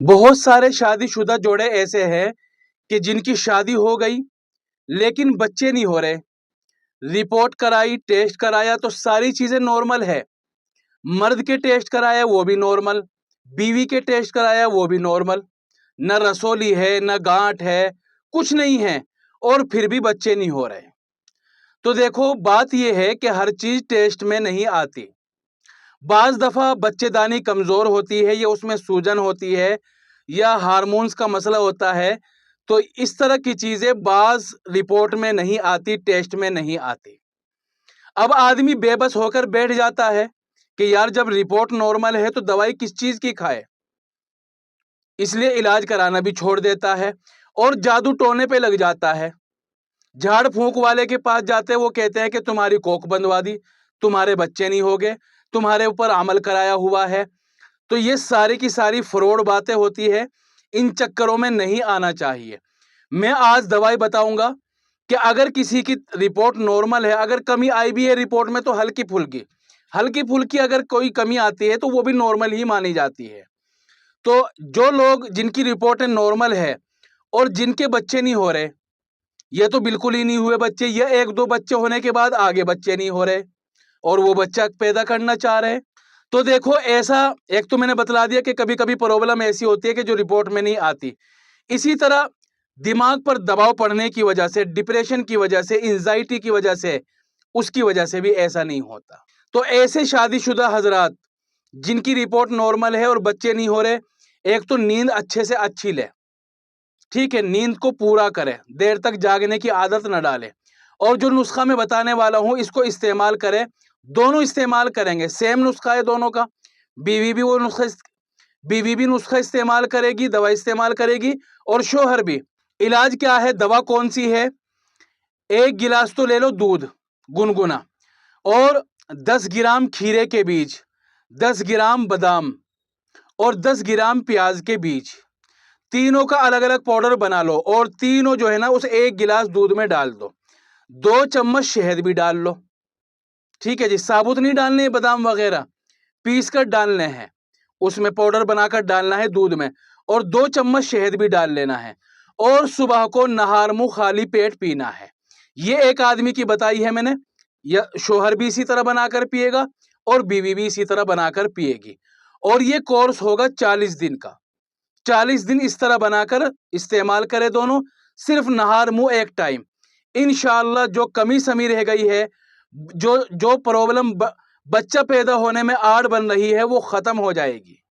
بہت سارے شادی شدہ جوڑے ایسے ہیں کہ جن کی شادی ہو گئی لیکن بچے نہیں ہو رہے. رپورٹ کرائی، ٹیسٹ کرایا تو ساری چیزیں نارمل ہے. مرد کے ٹیسٹ کرایا وہ بھی نارمل، بیوی کے ٹیسٹ کرایا وہ بھی نارمل. نہ رسولی ہے، نہ گانٹ ہے، کچھ نہیں ہے، اور پھر بھی بچے نہیں ہو رہے. تو دیکھو، بات یہ ہے کہ ہر چیز ٹیسٹ میں نہیں آتی. بعض دفعہ بچے دانی کمزور ہوتی ہے، یا اس میں سوجن ہوتی ہے، یا ہارمونز کا مسئلہ ہوتا ہے. تو اس طرح کی چیزیں بعض رپورٹ میں نہیں آتی، ٹیسٹ میں نہیں آتی. اب آدمی بے بس ہو کر بیٹھ جاتا ہے کہ یار جب رپورٹ نارمل ہے تو دوائی کس چیز کی کھائے. اس لیے علاج کرانا بھی چھوڑ دیتا ہے اور جادو ٹونے پہ لگ جاتا ہے. جھاڑ پھونک والے کے پاس جاتے وہ کہتے ہیں کہ تمہاری کوک بندوا دی، تمہارے بچے نہیں ہوگے، تمہارے اوپر عمل کرایا ہوا ہے. تو یہ ساری کی ساری فراڈ باتیں ہوتی ہے. ان چکروں میں نہیں آنا چاہیے. میں آج دوائی بتاؤں گا کہ اگر کسی کی رپورٹ نارمل ہے، اگر کمی آئی بھی ہے رپورٹ میں تو ہلکی پھلکی اگر کوئی کمی آتی ہے تو وہ بھی نارمل ہی مانی جاتی ہے. تو جو لوگ جن کی رپورٹیں نارمل ہے اور جن کے بچے نہیں ہو رہے، یہ تو بالکل ہی نہیں ہوئے بچے، یہ ایک دو بچے ہونے کے بعد آگے بچے نہیں ہو رہے اور وہ بچہ پیدا کرنا چاہ رہے. تو دیکھو، ایسا ایک تو میں نے بتلا دیا کہ کبھی کبھی پرابلم ایسی ہوتی ہے کہ جو رپورٹ میں نہیں آتی. اسی طرح دماغ پر دباؤ پڑنے کی وجہ سے، ڈپریشن کی وجہ سے، انزائٹی کی وجہ سے، اس کی وجہ سے بھی ایسا نہیں ہوتا. تو ایسے شادی شدہ حضرات جن کی رپورٹ نارمل ہے اور بچے نہیں ہو رہے، ایک تو نیند اچھے سے اچھی لے. ٹھیک ہے، نیند کو پورا کرے، دیر تک جاگنے کی عادت نہ ڈالے. اور جو نسخہ میں بتانے والا ہوں اس کو استعمال کرے. دونوں استعمال کریں گے، سیم نسخہ ہے دونوں کا. بیوی بھی نسخہ استعمال کرے گی، دوا استعمال کرے گی، اور شوہر بھی. علاج کیا ہے، دوا کون سی ہے؟ 1 گلاس تو لے لو دودھ گنگنا، اور 10 گرام کھیرے کے بیج، 10 گرام بادام، اور 10 گرام پیاز کے بیج. تینوں کا الگ الگ پاؤڈر بنا لو، اور تینوں جو ہے نا اس 1 گلاس دودھ میں ڈال دو. 2 چمچ شہد بھی ڈال لو. ٹھیک ہے جی، ثابت نہیں ڈالنے بادام وغیرہ، پیس کر ڈالنے ہیں، اس میں پاؤڈر بنا کر ڈالنا ہے دودھ میں، اور 2 چمچ شہد بھی ڈال لینا ہے. اور صبح کو نہار منہ خالی پیٹ پینا ہے. یہ ایک آدمی کی بتائی ہے میں نے. یا شوہر بھی اسی طرح بنا کر پیے گا اور بیوی بھی اسی طرح بنا کر پیے گی. اور یہ کورس ہوگا 40 دن کا. 40 دن اس طرح بنا کر استعمال کرے دونوں، صرف نہار منہ ایک ٹائم. انشاءاللہ جو کمی سمی رہ گئی ہے، جو پرابلم بچہ پیدا ہونے میں آڑ بن رہی ہے، وہ ختم ہو جائے گی.